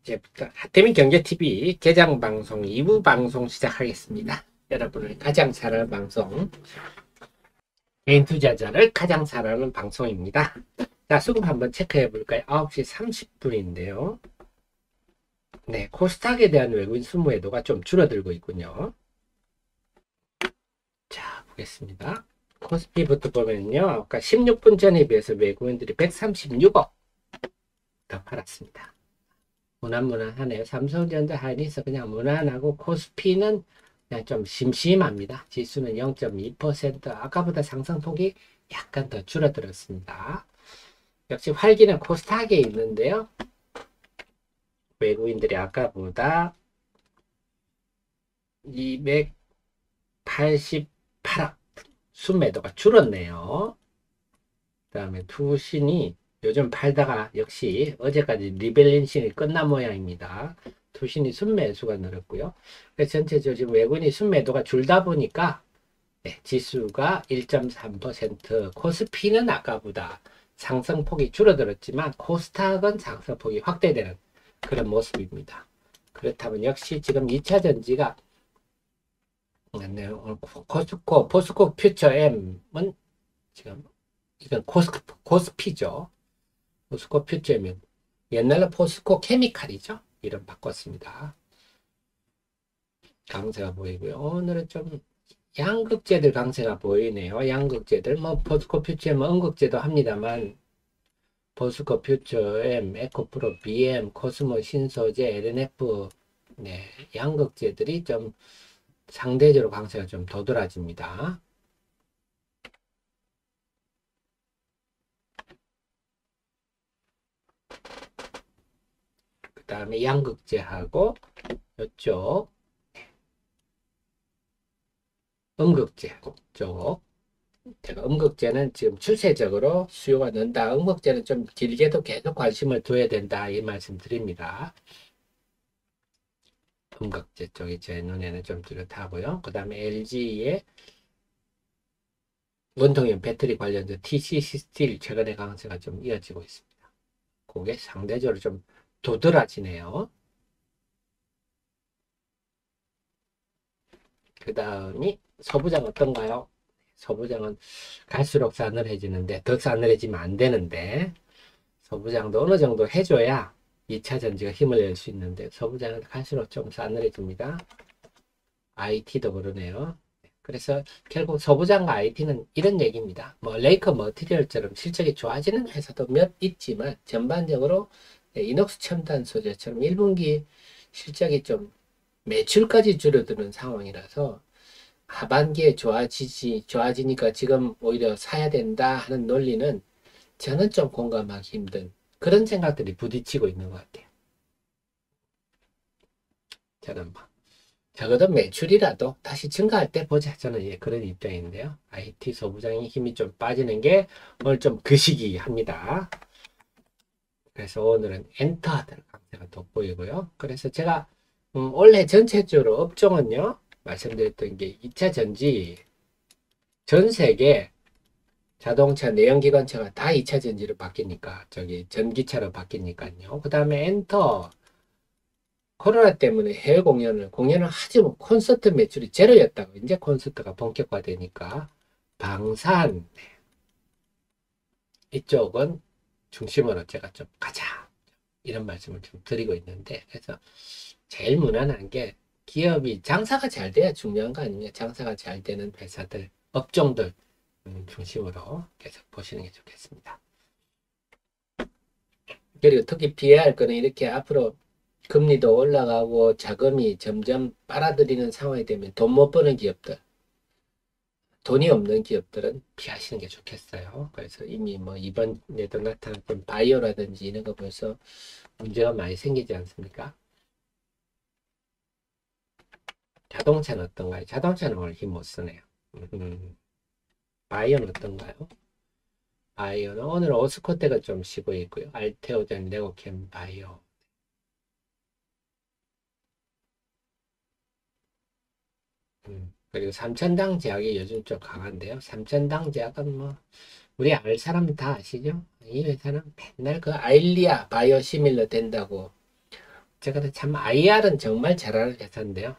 이제부터 하태민 경제TV 개장방송 2부 방송 시작하겠습니다. 여러분을 가장 잘하는 방송, 개인 투자자를 가장 잘하는 방송입니다. 자, 수급 한번 체크해 볼까요? 9시 30분인데요. 네, 코스닥에 대한 외국인 순매도가 좀 줄어들고 있군요. 자, 보겠습니다. 코스피부터 보면요. 아까 16분 전에 비해서 외국인들이 136억 더 팔았습니다. 무난무난하네요. 삼성전자 하이닉스 그냥 무난하고 코스피는 그냥 좀 심심합니다. 지수는 0.2%, 아까보다 상승폭이 약간 더 줄어들었습니다. 역시 활기는 코스닥에 있는데요. 외국인들이 아까보다 288억 순매도가 줄었네요. 그 다음에 투신이 요즘 팔다가 역시 어제까지 리밸런싱이 끝난 모양입니다. 투신이 순매수가 늘었고요. 그래서 전체적으로 지금 외국인이 순매도가 줄다 보니까 네, 지수가 1.3%, 코스피는 아까보다 상승폭이 줄어들었지만 코스닥은 상승폭이 확대되는 그런 모습입니다. 그렇다면 역시 지금 2차 전지가 포스코 퓨처 M은 지금 이건 코스피죠. 포스코 퓨처엠, 옛날에 포스코 케미칼이죠. 이름 바꿨습니다. 강세가 보이고요. 오늘은 좀 양극재들 강세가 보이네요. 양극재들 뭐 포스코 퓨처엠 음극재도 합니다만 포스코 퓨처엠, 에코프로, BM, 코스모, 신소재, LNF 네, 양극재들이 좀 상대적으로 강세가 좀 도드라집니다. 그 다음에 양극재하고 이쪽 음극재 쪽, 제가 음극재는 지금 추세적으로 수요가 는다. 음극재는 좀 길게도 계속 관심을 둬야 된다. 이 말씀 드립니다. 음극재 쪽이 제 눈에는 좀 뚜렷하고요. 그 다음에 LG의 원통형 배터리 관련된 TCC 스틸 최근에 강세가 좀 이어지고 있습니다. 그게 상대적으로 좀 도드라지네요. 그 다음이 서부장 어떤가요? 서부장은 갈수록 싸늘해지는데 더 싸늘해지면 안 되는데 서부장도 어느 정도 해줘야 2차 전지가 힘을 낼 수 있는데 서부장은 갈수록 좀 싸늘해집니다. IT도 그러네요. 그래서 결국 서부장과 IT는 이런 얘기입니다. 뭐 레이커 머티리얼처럼 실적이 좋아지는 회사도 몇 있지만 전반적으로 이녹스 첨단 소재처럼 1분기 실적이 좀 매출까지 줄어드는 상황이라서 하반기에 좋아지니까 지금 오히려 사야 된다 하는 논리는 저는 좀 공감하기 힘든 그런 생각들이 부딪히고 있는 것 같아요. 저는 뭐 적어도 매출이라도 다시 증가할 때 보자. 저는 그런 입장인데요. IT 소부장이 힘이 좀 빠지는 게 오늘 좀 그 시기합니다. 그래서 오늘은 엔터들 강세가 돋보이고요. 그래서 제가 올해 전체적으로 업종은요. 말씀드렸던 게 2차 전지 전 세계 자동차, 내연기관차가 다 2차 전지로 바뀌니까 저기 전기차로 바뀌니까요. 그 다음에 엔터 코로나 때문에 해외 공연을 하지 못 콘서트 매출이 제로였다고 이제 콘서트가 본격화되니까 방산 이쪽은 중심으로 제가 좀 가자 이런 말씀을 좀 드리고 있는데 그래서 제일 무난한 게 기업이 장사가 잘 돼야 중요한 거 아니냐. 장사가 잘 되는 회사들 업종들 중심으로 계속 보시는 게 좋겠습니다. 그리고 특히 피해야 할 거는 이렇게 앞으로 금리도 올라가고 자금이 점점 빨아들이는 상황이 되면 돈 못 버는 기업들, 돈이 없는 기업들은 피하시는 게 좋겠어요. 그래서 이미 뭐 이번에도 나타났던 바이오라든지 이런 거 벌써 문제가 많이 생기지 않습니까? 자동차는 어떤가요? 자동차는 오늘 힘 못 쓰네요. 바이오는 어떤가요? 바이오는 오늘 오스코텍은 좀 쉬고 있고요. 알테오젠, 레고캠, 바이오. 그리고 삼천당 제약이 요즘 좀 강한데요. 삼천당 제약은 뭐 우리 알 사람 다 아시죠? 이 회사는 맨날 그 아일리아 바이오시밀러 된다고 제가 참 IR은 정말 잘하는 회사인데요.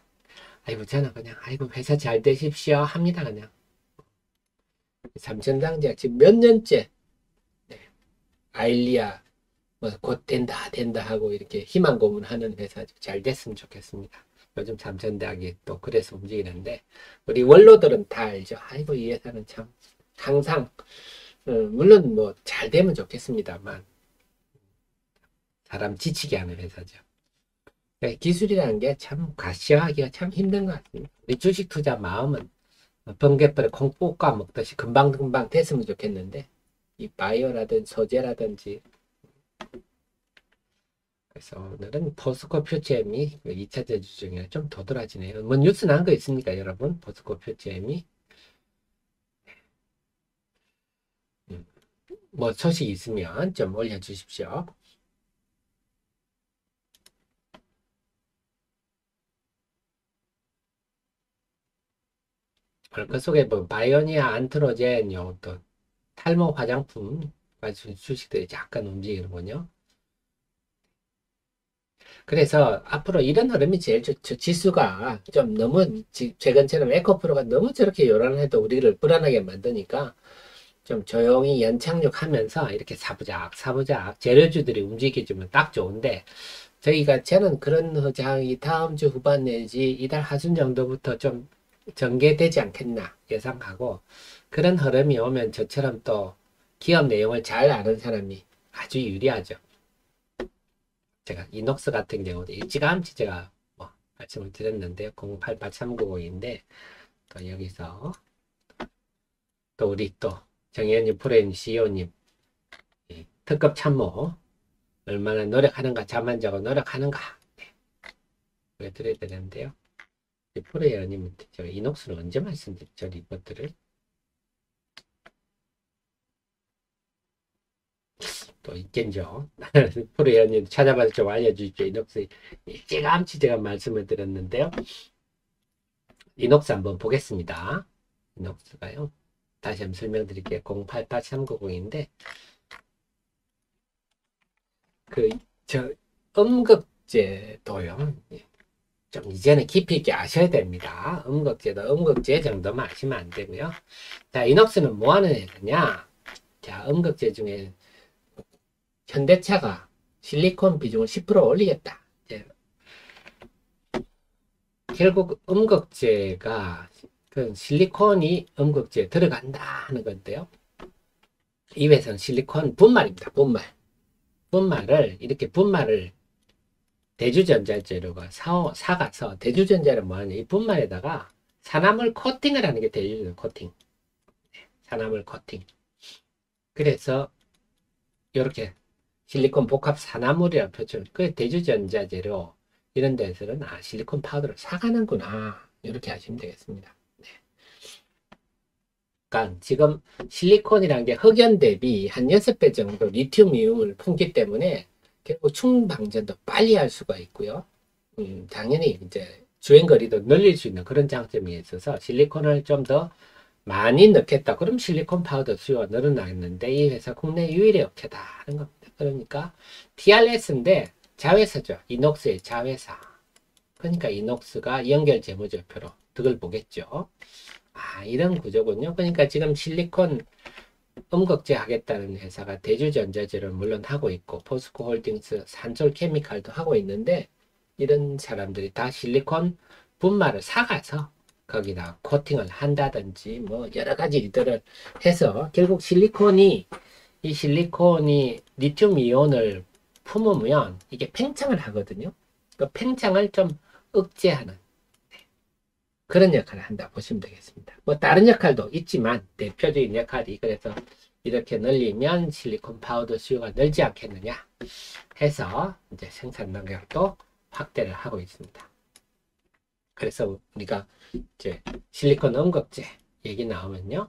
아이고 저는 그냥 아이고 회사 잘 되십시오 합니다. 그냥 삼천당제가 지금 몇 년째 네, 아일리아 뭐 곧 된다 된다 하고 이렇게 희망 고문하는 회사죠. 잘 됐으면 좋겠습니다. 요즘 삼천대학이 또 그래서 움직이는데 우리 원로들은 다 알죠. 아이고 이 회사는 참 항상 물론 뭐 잘 되면 좋겠습니다만 사람 지치게 하는 회사죠. 기술이라는 게 참 과시하기가 참 힘든 것 같습니다. 우리 주식 투자 마음은 번개불에 콩 볶아 먹듯이 금방금방 됐으면 좋겠는데 이 바이오라든지 소재라든지 그래서 오늘은 포스코 퓨처엠이 2차 제주 중에 좀 도드라지네요. 뭐 뉴스 난 거 있습니까 여러분? 포스코 퓨처엠이 뭐 소식 있으면 좀 올려주십시오. 그 속에 뭐 바이오니아 안트로젠 또 탈모 화장품 주식들이 약간 움직이는군요. 그래서 앞으로 이런 흐름이 제일 좋죠. 지수가 좀 너무 최근처럼 에코프로가 너무 저렇게 요란해도 우리를 불안하게 만드니까 좀 조용히 연착륙하면서 이렇게 사부작 재료주들이 움직여주면 딱 좋은데 저는 그런 흐장이 다음 주 후반 내지 이달 하순 정도부터 좀 전개되지 않겠나 예상하고 그런 흐름이 오면 저처럼 또 기업 내용을 잘 아는 사람이 아주 유리하죠. 제가 이녹스 같은 경우도 일찌감치 제가 뭐 말씀을 드렸는데요. 088390인데 또 여기서 또 우리 또 정현님 프로님 CEO님 특급 참모 얼마나 노력하는가 자만적으로 노력하는가 네. 보여드려야 되는데요. 프로회원님한테 제가 이녹스는 언제 말씀드렸죠? 리포트를 또 있겠죠. 프로회원님 찾아봐서 좀 알려주십시오. 이녹스 일찌감치 제가 말씀을 드렸는데요. 이녹스 한번 보겠습니다. 이녹스가요. 다시 한번 설명드릴게요. 088390인데 저 음극제도요. 좀 이제는 깊이 있게 아셔야 됩니다. 음극제 정도만 아시면 안 되고요. 자, 이녹스는 뭐 하는 회사냐? 자, 음극제 중에 현대차가 실리콘 비중을 10% 올리겠다. 결국 음극제가 그 실리콘이 음극제에 들어간다 하는 건데요. 이 회사는 실리콘 분말입니다. 분말을 이렇게 대주전자재료가 사가서 대주전자를 뭐하냐 이 분말에다가 산화물 코팅을 하는 게 대주전자 코팅. 산화물 코팅. 그래서 이렇게 실리콘 복합 산화물이라고 표현. 그 대주전자 재료 이런 데서는 실리콘 파우더를 사가는구나 이렇게 하시면 되겠습니다. 네. 그러니까 지금 실리콘이라는 게 흑연 대비 한 6배 정도 리튬 이온을 품기 때문에 결국 충방전도 빨리 할 수가 있고요. 당연히 이제 주행거리도 늘릴 수 있는 그런 장점이 있어서 실리콘을 좀 더 많이 넣겠다. 그럼 실리콘 파우더 수요가 늘어나겠는데 이 회사 국내 유일의 업체다 하는 겁니다. 그러니까 TRS인데 자회사죠. 이녹스의 자회사. 그러니까 이녹스가 연결 재무제표로 득을 보겠죠. 이런 구조군요. 그러니까 지금 실리콘 음극제 하겠다는 회사가 대주전자재를 물론 하고 있고 포스코 홀딩스, 산솔케미칼도 하고 있는데 이런 사람들이 다 실리콘 분말을 사가서 거기다 코팅을 한다든지 뭐 여러 가지 일들을 해서 결국 실리콘이 리튬 이온을 품으면 이게 팽창을 하거든요. 그 팽창을 좀 억제하는 그런 역할을 한다 보시면 되겠습니다. 뭐 다른 역할도 있지만 대표적인 역할이 그래서 이렇게 늘리면 실리콘 파우더 수요가 늘지 않겠느냐 해서 이제 생산 능력도 확대를 하고 있습니다. 그래서 우리가 이제 실리콘 음극제 얘기 나오면요.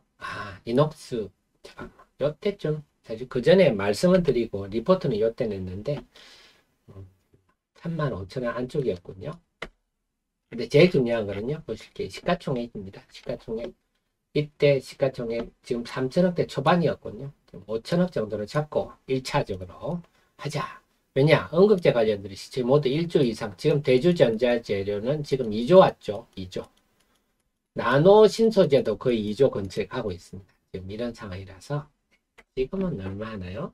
이녹스 잠깐만 요때쯤 사실 그 전에 말씀을 드리고 리포트는 요때 냈는데 35,000원 안쪽이었군요. 근데 제일 중요한 거는요. 보실게요. 시가총액입니다. 시가총액. 이때 시가총액 지금 3천억대 초반이었거든요. 5천억 정도를 잡고 1차적으로 하자. 왜냐? 음극재 관련들이 시체 모두 1조 이상, 지금 대주전자 재료는 지금 2조 왔죠. 2조. 나노 신소재도 거의 2조 근처에 가고 있습니다. 지금 이런 상황이라서 지금은 얼마 하나요?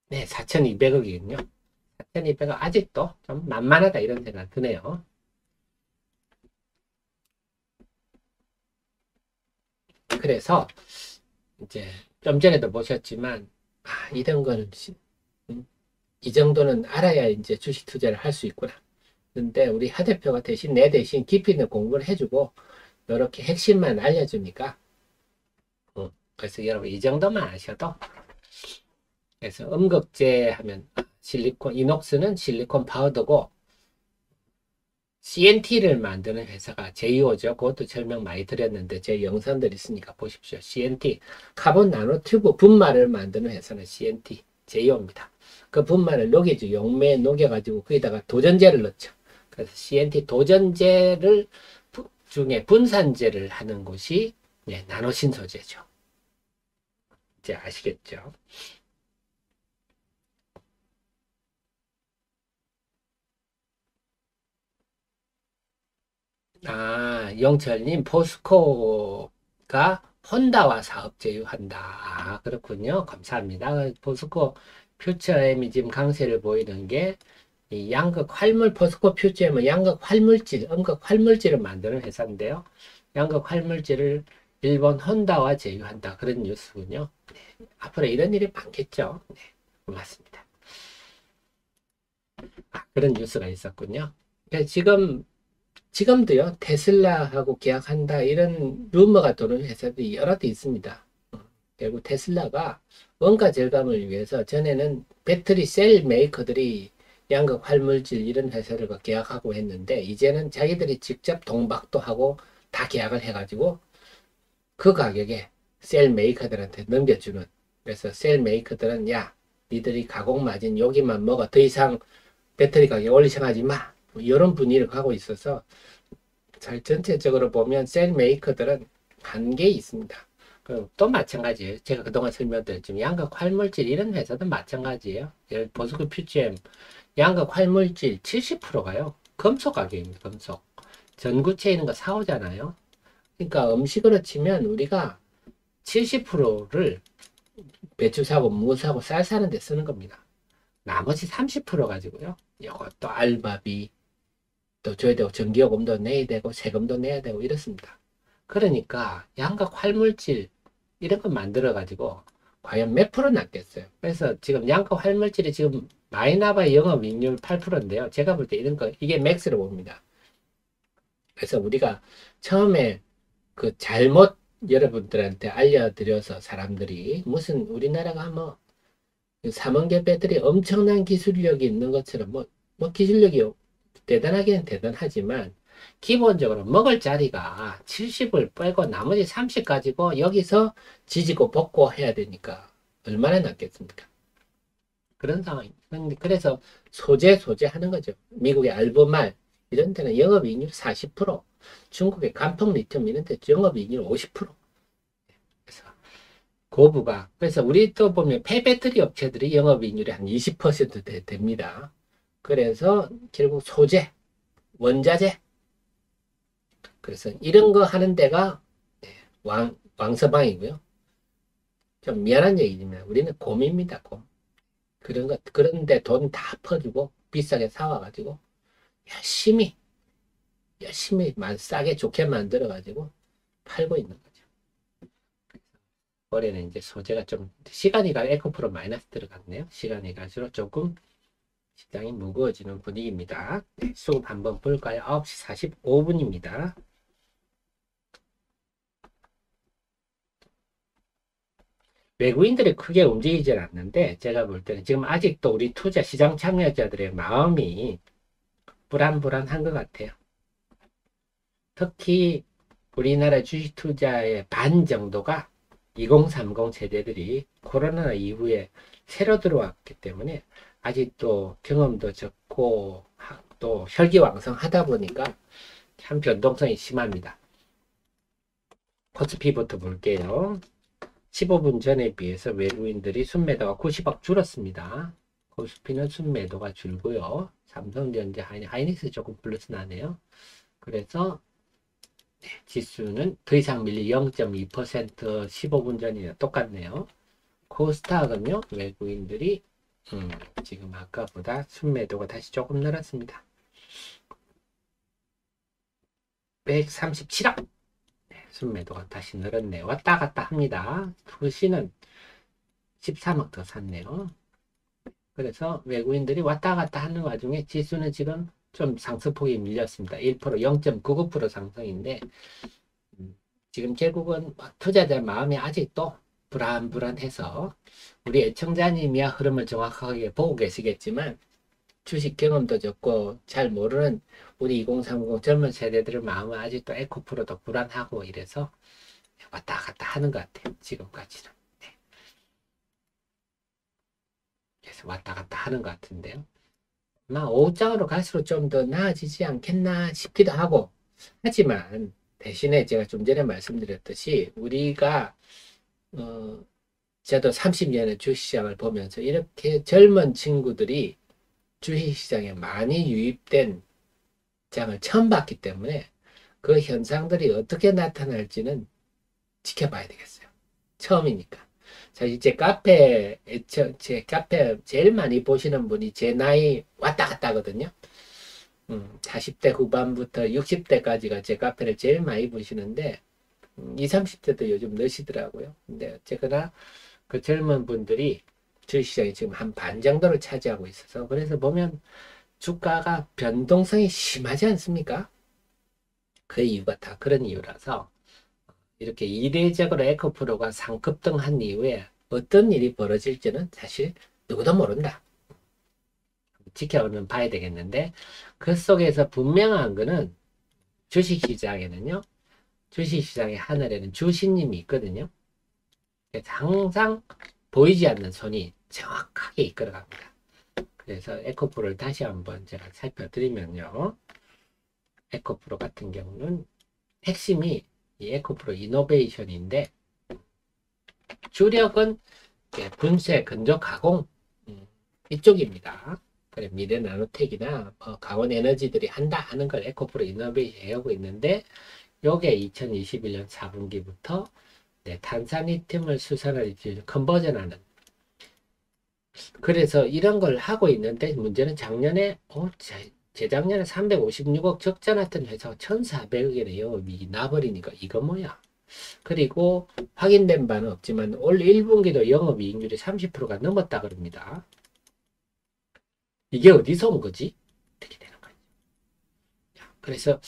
네, 4,200억이군요. 4,200억 아직도 좀 만만하다 이런 생각 드네요. 그래서 이제 좀 전에도 보셨지만 이런 거는 이 정도는 알아야 이제 주식 투자를 할 수 있구나. 근데 우리 하 대표가 대신 내 대신 깊이 있는 공부를 해주고 이렇게 핵심만 알려주니까 그래서 여러분 이 정도만 아셔도 그래서 음극재 하면 실리콘 이녹스는 실리콘 파우더고 CNT를 만드는 회사가 제이오죠. 그것도 설명 많이 드렸는데 제 영상들 있으니까 보십시오. CNT 카본 나노튜브 분말을 만드는 회사는 CNT 제이오입니다. 그 분말을 녹이죠. 용매에 녹여가지고 거기다가 도전제를 넣죠. 그래서 CNT 도전제를 중에 분산제를 하는 곳이 나노신소재죠. 이제 아시겠죠? 영철님, 포스코가 혼다와 사업 제휴한다. 그렇군요. 감사합니다. 포스코 퓨처엠이 지금 강세를 보이는 게 이 양극 활물 포스코 퓨처엠은 양극 활물질, 음극 활물질을 만드는 회사인데요. 양극 활물질을 일본 혼다와 제휴한다. 그런 뉴스군요. 네. 앞으로 이런 일이 많겠죠. 네. 고맙습니다. 그런 뉴스가 있었군요. 지금도요, 테슬라하고 계약한다, 이런 루머가 도는 회사들이 여러 대 있습니다. 그리고 테슬라가 원가 절감을 위해서 전에는 배터리 셀 메이커들이 양극 활물질 이런 회사들과 계약하고 했는데, 이제는 자기들이 직접 동박도 하고 다 계약을 해가지고 그 가격에 셀 메이커들한테 넘겨주는. 그래서 셀 메이커들은 야, 니들이 가공 마진 여기만 먹어. 더 이상 배터리 가격 올리셔가지 마. 이런 분위기를 가고 있어서 잘 전체적으로 보면 셀 메이커들은 한계 있습니다. 그리고 또 마찬가지예요. 제가 그동안 설명드렸지만 양극 활물질 이런 회사도 마찬가지예요. 보스크 퓨지엠 양극 활물질 70%가요. 금속 가격입니다. 금속. 전구체 있는 거 사오잖아요. 그러니까 음식으로 치면 우리가 70%를 배추 사고 무 사고 쌀 사는 데 쓰는 겁니다. 나머지 30% 가지고요. 이것도 알바비 또 줘야 되고 전기요금도 내야 되고 세금도 내야 되고 이렇습니다. 그러니까 양극 활물질 이런 거 만들어 가지고 과연 몇 프로 났겠어요. 그래서 지금 양극 활물질이 지금 마이나바 영업이익률 8%인데요. 제가 볼 때 이런 거 이게 맥스로 봅니다. 그래서 우리가 처음에 그 잘못 여러분들한테 알려드려서 사람들이 무슨 우리나라가 뭐 삼원계 배터리 엄청난 기술력이 있는 것처럼 뭐 기술력이 대단하기는 대단하지만 기본적으로 먹을 자리가 70을 빼고 나머지 30 가지고 여기서 지지고 볶고 해야 되니까 얼마나 낫겠습니까? 그런 상황. 그래서 소재 하는 거죠. 미국의 알베말 이런 데는 영업이익률 40%, 중국의 간펑 리튬 이런 데 영업이익률 50%. 그래서 고부가 그래서 우리 또 보면 폐배터리 업체들이 영업이익률이 한 20% 됩니다. 그래서 결국 소재, 원자재 그래서 이런 거 하는 데가 왕서방이고요. 좀 미안한 얘기지만 우리는 곰입니다. 곰. 그런데 돈 다 퍼주고 비싸게 사와가지고 열심히 싸게 좋게 만들어가지고 팔고 있는 거죠. 올해는 이제 소재가 좀 시간이 가 에코프로 마이너스 들어갔네요. 시간이 갈수록 조금 시장이 무거워지는 분위기입니다. 네, 수급 한번 볼까요? 9시 45분입니다. 외국인들이 크게 움직이질 않는데 제가 볼 때는 지금 아직도 우리 투자 시장 참여자들의 마음이 불안불안한 것 같아요. 특히 우리나라 주식 투자의 반 정도가 2030 세대들이 코로나 이후에 새로 들어왔기 때문에 아직도 경험도 적고 또 혈기왕성하다 보니까 참 변동성이 심합니다. 코스피부터 볼게요. 15분 전에 비해서 외국인들이 순매도가 90억 줄었습니다. 코스피는 순매도가 줄고요. 삼성전자, 하이닉스 조금 플러스 나네요. 그래서 지수는 더 이상 밀리 0.2% 15분 전이랑 똑같네요. 코스닥은요, 외국인들이 지금 아까보다 순매도가 다시 조금 늘었습니다. 137억 순매도가 다시 늘었네요. 왔다 갔다 합니다. 투시는 13억 더 샀네요. 그래서 외국인들이 왔다 갔다 하는 와중에 지수는 지금 좀 상승폭이 밀렸습니다. 1%, 0.99% 상승인데 지금 결국은 투자자 마음이 아직도 불안불안해서 우리 애청자님이야 흐름을 정확하게 보고 계시겠지만 주식 경험도 적고 잘 모르는 우리 2030 젊은 세대들의 마음은 아직도 에코프로도 불안하고 이래서 왔다 갔다 하는 것 같아요. 지금까지는. 네. 그래서 왔다 갔다 하는 것 같은데요. 아마 오후장으로 갈수록 좀 더 나아지지 않겠나 싶기도 하고 하지만 대신에 제가 좀 전에 말씀드렸듯이 우리가 저도 30년의 주식시장을 보면서 이렇게 젊은 친구들이 주식시장에 많이 유입된 장을 처음 봤기 때문에 그 현상들이 어떻게 나타날지는 지켜봐야 되겠어요. 처음이니까. 사실 제 카페 제일 많이 보시는 분이 제 나이 왔다 갔다 하거든요. 40대 후반부터 60대까지가 제 카페를 제일 많이 보시는데 20, 30대도 요즘 넣으시더라고요. 근데 어쨌거나 그 젊은 분들이 주식시장이 지금 한 반 정도를 차지하고 있어서 그래서 보면 주가가 변동성이 심하지 않습니까? 그 이유가 다 그런 이유라서 이렇게 이례적으로 에코프로가 상급등한 이후에 어떤 일이 벌어질지는 사실 누구도 모른다. 지켜보면 봐야 되겠는데 그 속에서 분명한 거는 주식시장에는요. 주식시장의 하늘에는 주신님이 있거든요. 그래서 항상 보이지 않는 손이 정확하게 이끌어갑니다. 그래서 에코프로를 다시 한번 제가 살펴드리면요. 에코프로 같은 경우는 핵심이 이 에코프로 이노베이션인데 주력은 분쇄, 건조, 가공 이쪽입니다. 그래 미래 나노텍이나 강원 에너지들이 한다 하는 걸 에코프로 이노베이션 해오고 있는데 요게 2021년 4분기부터 탄산리튬을 수산을 컨버전하는 그래서 이런 걸 하고 있는데 문제는 작년에 재작년에 356억 적자 났던 회사가 1,400억의 영업이익이 나버리니까 이거 뭐야. 그리고 확인된 바는 없지만 올 1분기도 영업이익률이 30%가 넘었다 그럽니다. 이게 어디서 온 거지? 이렇게 되는 거죠. 그래서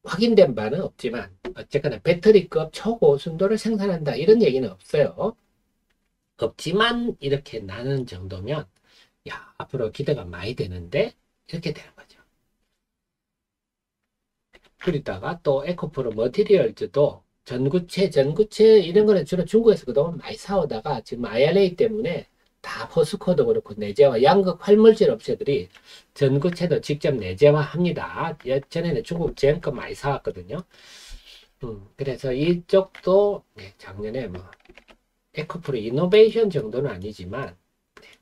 확인된 바는 없지만 어쨌거나 배터리급 초고순도를 생산한다 이런 얘기는 없어요. 없지만 이렇게 나는 정도면 야 앞으로 기대가 많이 되는데 이렇게 되는 거죠. 그러다가 또 에코프로 머티리얼즈도 전구체 이런 거는 주로 중국에서 그동안 많이 사오다가 지금 IRA 때문에 다 포스코도 그렇고 내재화 양극 활물질 업체들이 전구체도 직접 내재화합니다. 예전에는 중국 제형거 많이 사왔거든요. 그래서 이쪽도 작년에 뭐 에코프로 이노베이션 정도는 아니지만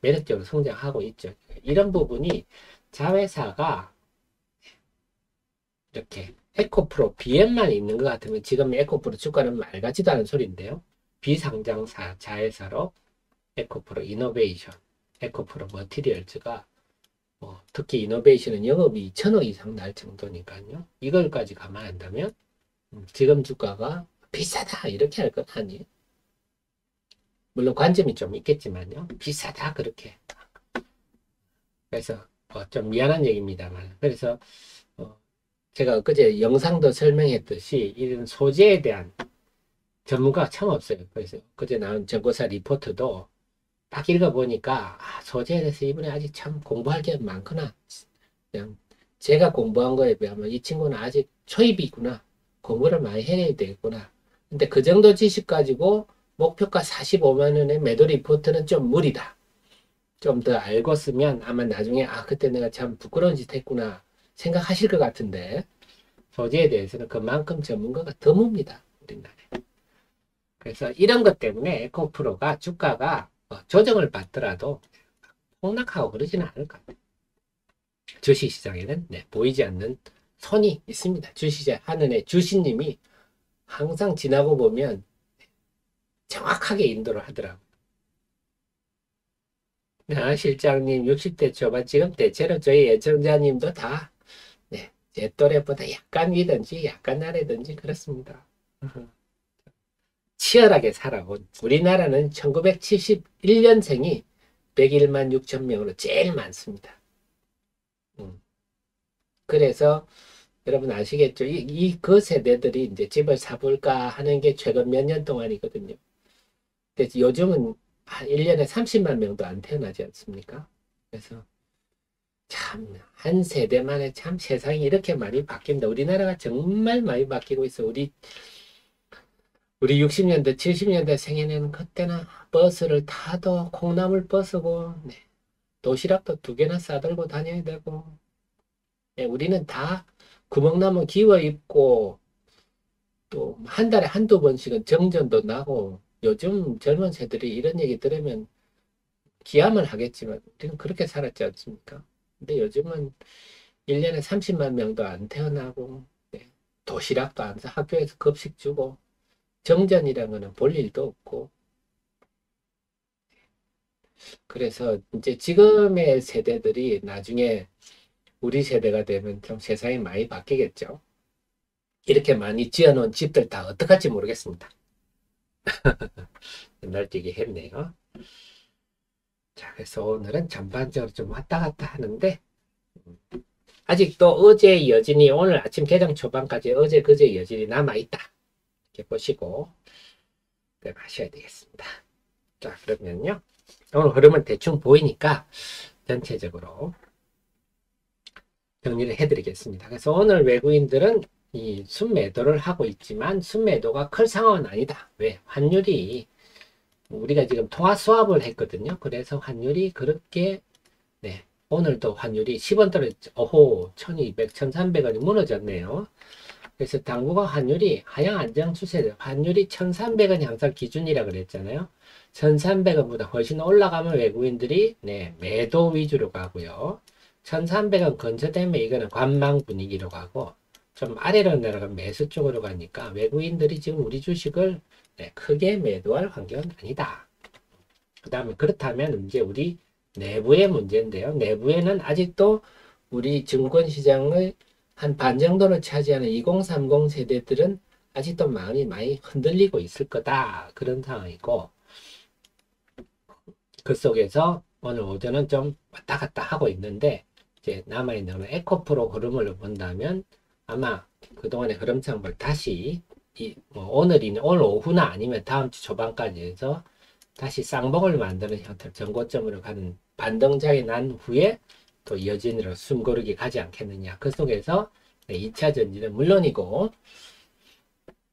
매력적으로 성장하고 있죠. 이런 부분이 자회사가 이렇게 에코프로 BM만 있는 것 같으면 지금 에코프로 주가는 말 같지도 않은 소리인데요. 비상장사 자회사로 에코프로 이노베이션, 에코프로 머티리얼즈가 특히 이노베이션은 영업이 2천억 이상 날 정도니까요. 이걸까지 감안한다면 지금 주가가 비싸다 이렇게 할 건 아니에요. 물론 관점이 좀 있겠지만요. 비싸다 그렇게. 그래서 좀 미안한 얘기입니다만 그래서 제가 엊그제 영상도 설명했듯이 이런 소재에 대한 전문가가 참 없어요. 그래서 그제 나온 전고사 리포트도 딱 읽어보니까 소재에 대해서 이분이 아직 참 공부할 게 많구나. 그냥 제가 공부한 거에 비하면 이 친구는 아직 초입이구나. 공부를 많이 해야 되겠구나. 근데 그 정도 지식 가지고 목표가 45만 원의 매도 리포트는 좀 무리다. 좀 더 알고 쓰면 아마 나중에 그때 내가 참 부끄러운 짓 했구나 생각하실 것 같은데 소재에 대해서는 그만큼 전문가가 드뭅니다. 우리나라에. 그래서 이런 것 때문에 에코프로가 주가가 조정을 받더라도 폭락하고 그러지는 않을 것 같아요. 주식시장에는 보이지 않는 손이 있습니다. 주식시장 하늘의 주신님이 항상 지나고 보면 정확하게 인도를 하더라고요. 실장님 60대 초반 지금 대체로 저희 애청자님도 다 제 또래보다 약간 위든지 약간 아래든지 그렇습니다. 치열하게 살아온 우리나라는 1971년생이 101만 6천 명으로 제일 많습니다. 그래서 여러분 아시겠죠? 그 세대들이 이제 집을 사볼까 하는 게 최근 몇 년 동안이거든요. 그래서 요즘은 한 1년에 30만 명도 안 태어나지 않습니까? 그래서 참 한 세대 만에 참 세상이 이렇게 많이 바뀐다. 우리나라가 정말 많이 바뀌고 있어. 우리 60년대, 70년대 생애는 그때는 버스를 타도 콩나물 버스고 도시락도 2개나 싸들고 다녀야 되고 우리는 다 구멍나무 기워 입고 또 한 달에 한두 번씩은 정전도 나고 요즘 젊은 세들이 이런 얘기 들으면 기함을 하겠지만 우리는 그렇게 살았지 않습니까? 근데 요즘은 1년에 30만 명도 안 태어나고 도시락도 안 사, 학교에서 급식 주고 정전이라는 거는 볼 일도 없고 그래서 이제 지금의 세대들이 나중에 우리 세대가 되면 좀 세상이 많이 바뀌겠죠. 이렇게 많이 지어놓은 집들 다 어떡할지 모르겠습니다. 옛날 뛰기 했네요. 자, 그래서 오늘은 전반적으로 좀 왔다 갔다 하는데 아직도 어제 여진이 오늘 아침 개장 초반까지 어제 그제 여진이 남아있다. 이렇게 보시고 가셔야 되겠습니다. 자, 그러면요. 오늘 흐름은 대충 보이니까 전체적으로 정리를 해드리겠습니다. 그래서 오늘 외국인들은 이 순매도를 하고 있지만 순매도가 클 상황은 아니다. 왜? 환율이 우리가 지금 통화 수합을 했거든요. 그래서 환율이 그렇게 오늘도 환율이 10원 떨어졌죠. 오호 1200, 1300원이 무너졌네요. 그래서 당분간 환율이 하향 안정 추세죠. 환율이 1300원이 항상 기준이라 그랬잖아요. 1300원보다 훨씬 올라가면 외국인들이 매도 위주로 가고요. 1300원 근처되면 이거는 관망 분위기로 가고 좀 아래로 내려가면 매수 쪽으로 가니까 외국인들이 지금 우리 주식을 크게 매도할 환경은 아니다. 그 다음에 그렇다면 이제 우리 내부의 문제인데요. 내부에는 아직도 우리 증권시장을 한 반 정도를 차지하는 2030 세대들은 아직도 마음이 많이 흔들리고 있을 거다. 그런 상황이고 그 속에서 오늘 오전은 좀 왔다 갔다 하고 있는데 이제 남아있는 에코프로 흐름을 본다면 아마 그동안의 흐름상을 다시 오늘 오후나 아니면 다음 주 초반까지 해서 다시 쌍봉을 만드는 형태로 전고점으로 가는 반등장이 난 후에 또 이어진으로 숨고르기 가지 않겠느냐. 그 속에서 2차 전지는 물론이고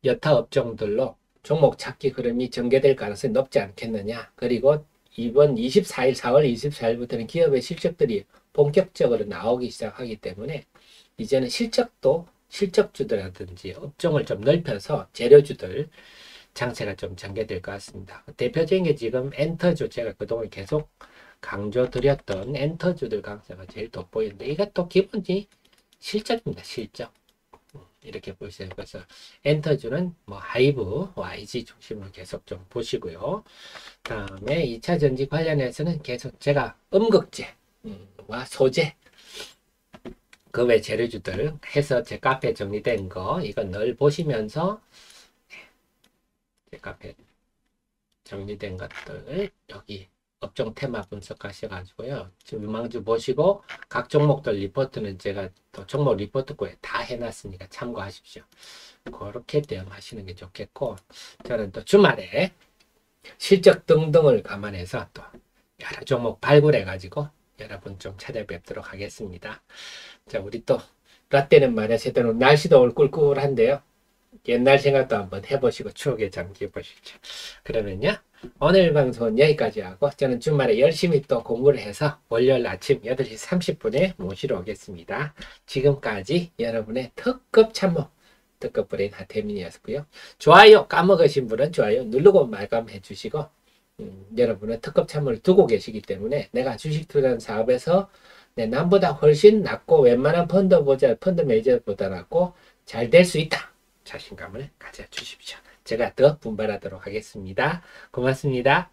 여타 업종들로 종목 찾기 흐름이 전개될 가능성이 높지 않겠느냐. 그리고 이번 24일 4월 24일부터는 기업의 실적들이 본격적으로 나오기 시작하기 때문에 이제는 실적주들이라든지 업종을 좀 넓혀서 재료주들 장세가 좀 전개될 것 같습니다. 대표적인 게 지금 엔터주 제가 그동안 계속 강조드렸던 엔터주들 강세가 제일 돋보이는데 이것도 기본이 실적입니다. 실적. 이렇게 보시면 그래서 엔터주는 하이브, YG 중심으로 계속 좀 보시고요. 다음에 2차 전지 관련해서는 계속 제가 음극재와 소재 그 외 재료주들 해서 제 카페에 정리된 거 이건 늘 보시면서 제 카페 정리된 것들 여기 업종 테마 분석하셔가지고요. 지금 유망주 보시고 각 종목들 리포트는 제가 또 종목 리포트고에 다 해놨으니까 참고하십시오. 그렇게 대응하시는 게 좋겠고 저는 또 주말에 실적 등등을 감안해서 또 여러 종목 발굴해가지고 여러분 좀 찾아뵙도록 하겠습니다. 자, 우리 또 라떼는 말이야 제대로 날씨도 오늘 꿀꿀한데요. 옛날 생각도 한번 해보시고 추억에 잠겨보시죠. 그러면요. 오늘 방송은 여기까지 하고 저는 주말에 열심히 또 공부를 해서 월요일 아침 8시 30분에 모시러 오겠습니다. 지금까지 여러분의 특급 참모 특급 브레인 하태민이었고요. 좋아요 까먹으신 분은 좋아요 누르고 마감해 주시고 여러분은 특급 참여를 두고 계시기 때문에 내가 주식 투자하는 사업에서 남보다 훨씬 낫고 웬만한 펀드 매니저보다 낫고 잘 될 수 있다. 자신감을 가져주십시오. 제가 더 분발하도록 하겠습니다. 고맙습니다.